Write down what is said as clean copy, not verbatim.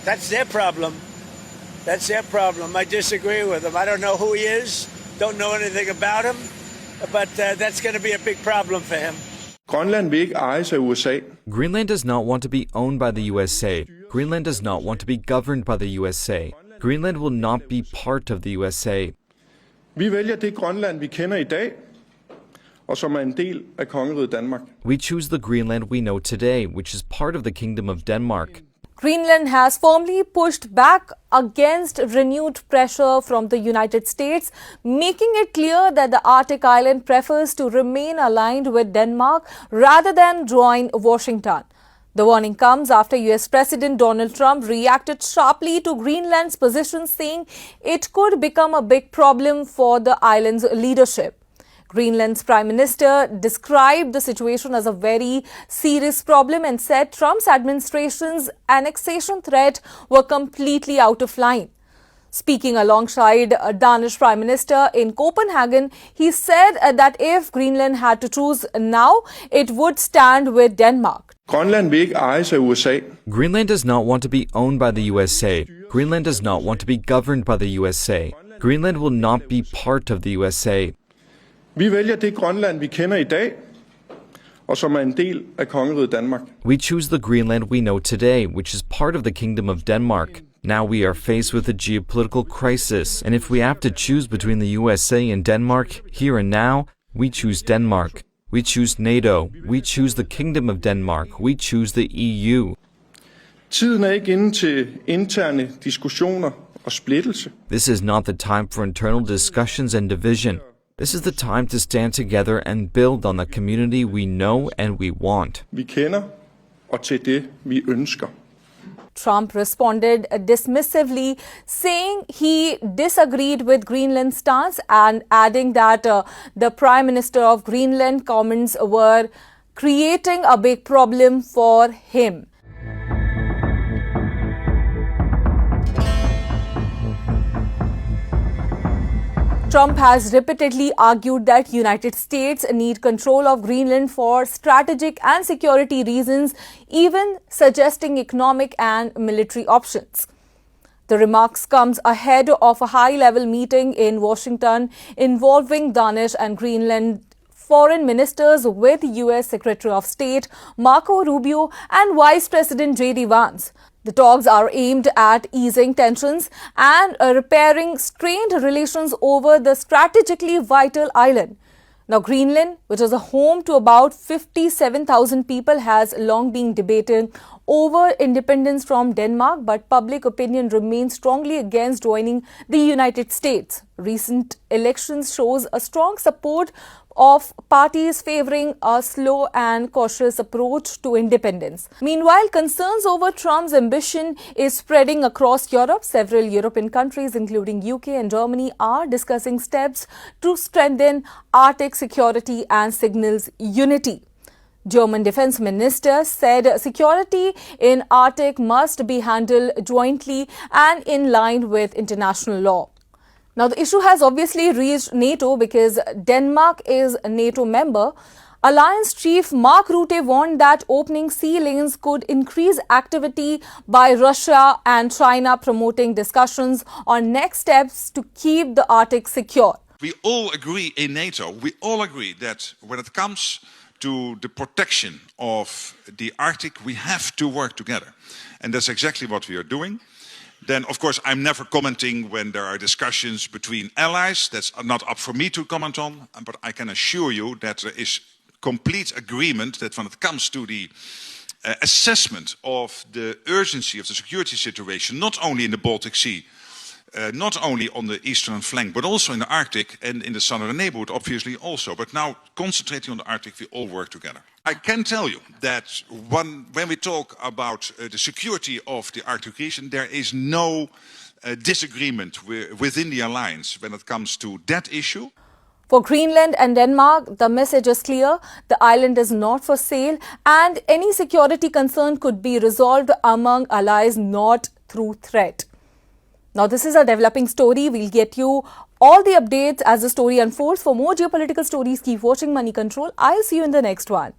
That's their problem. That's their problem. I disagree with him. I don't know who he is, don't know anything about him, but that's going to be a big problem for him. Grønland vil ikke ejes af USA. Greenland does not want to be owned by the USA. Greenland does not want to be governed by the USA. Greenland will not be part of the USA. Vi vælger det Grønland, vi kender i dag, og som en del af kongeriget Danmark. We choose the Greenland we know today, which is part of the Kingdom of Denmark. Greenland has firmly pushed back against renewed pressure from the United States, making it clear that the Arctic island prefers to remain aligned with Denmark rather than join Washington. The warning comes after US President Donald Trump reacted sharply to Greenland's position, saying it could become a big problem for the island's leadership. Greenland's Prime Minister described the situation as a very serious problem and said Trump's administration's annexation threat were completely out of line. Speaking alongside Danish Prime Minister in Copenhagen, he said that if Greenland had to choose now, it would stand with Denmark. Grønland vil ikke ejes af USA. Greenland does not want to be owned by the USA. Greenland does not want to be governed by the USA. Greenland will not be part of the USA. Vi vælger det Grønland, vi kender i dag, og som en del af kongeriget Danmark. We choose the Greenland we know today, which is part of the Kingdom of Denmark. Now we are faced with a geopolitical crisis, and if we have to choose between the USA and Denmark, here and now, we choose Denmark. We choose NATO. We choose the Kingdom of Denmark. We choose the EU. Tiden er ikke inde til interne diskussioner og splittelse. This is not the time for internal discussions and division. This is the time to stand together and build on the community we know and we want. Vi kender og til det, vi ønsker. Trump responded dismissively, saying he disagreed with Greenland's stance and adding that the Prime Minister of Greenland comments were creating a big problem for him. Trump has repeatedly argued that United States need control of Greenland for strategic and security reasons, even suggesting economic and military options. The remarks comes ahead of a high-level meeting in Washington involving Danish and Greenland foreign ministers with U.S. Secretary of State Marco Rubio and Vice President J.D. Vance. The talks are aimed at easing tensions and repairing strained relations over the strategically vital island. Now, Greenland, which is a home to about 57,000 people, has long been debated over independence from Denmark, but public opinion remains strongly against joining the United States. Recent elections shows a strong support of parties favoring a slow and cautious approach to independence. Meanwhile, concerns over Trump's ambition is spreading across Europe. Several European countries, including UK and Germany, are discussing steps to strengthen Arctic security and signals unity. German Defense Minister said security in Arctic must be handled jointly and in line with international law. Now, the issue has obviously reached NATO because Denmark is a NATO member. Alliance Chief Mark Rutte warned that opening sea lanes could increase activity by Russia and China, promoting discussions on next steps to keep the Arctic secure. We all agree in NATO, we all agree that when it comes to the protection of the Arctic, we have to work together. And that's exactly what we are doing. Then, of course, I'm never commenting when there are discussions between allies. That's not up for me to comment on. But I can assure you that there is complete agreement that when it comes to the assessment of the urgency of the security situation, not only in the Baltic Sea, not only on the eastern flank, but also in the Arctic and in the southern neighborhood, obviously also. But now, concentrating on the Arctic, we all work together. I can tell you that when we talk about the security of the Arctic region, there is no disagreement within the alliance when it comes to that issue. For Greenland and Denmark, the message is clear. The island is not for sale, and any security concern could be resolved among allies, not through threat. Now, this is a developing story. We'll get you all the updates as the story unfolds. For more geopolitical stories, keep watching Money Control. I'll see you in the next one.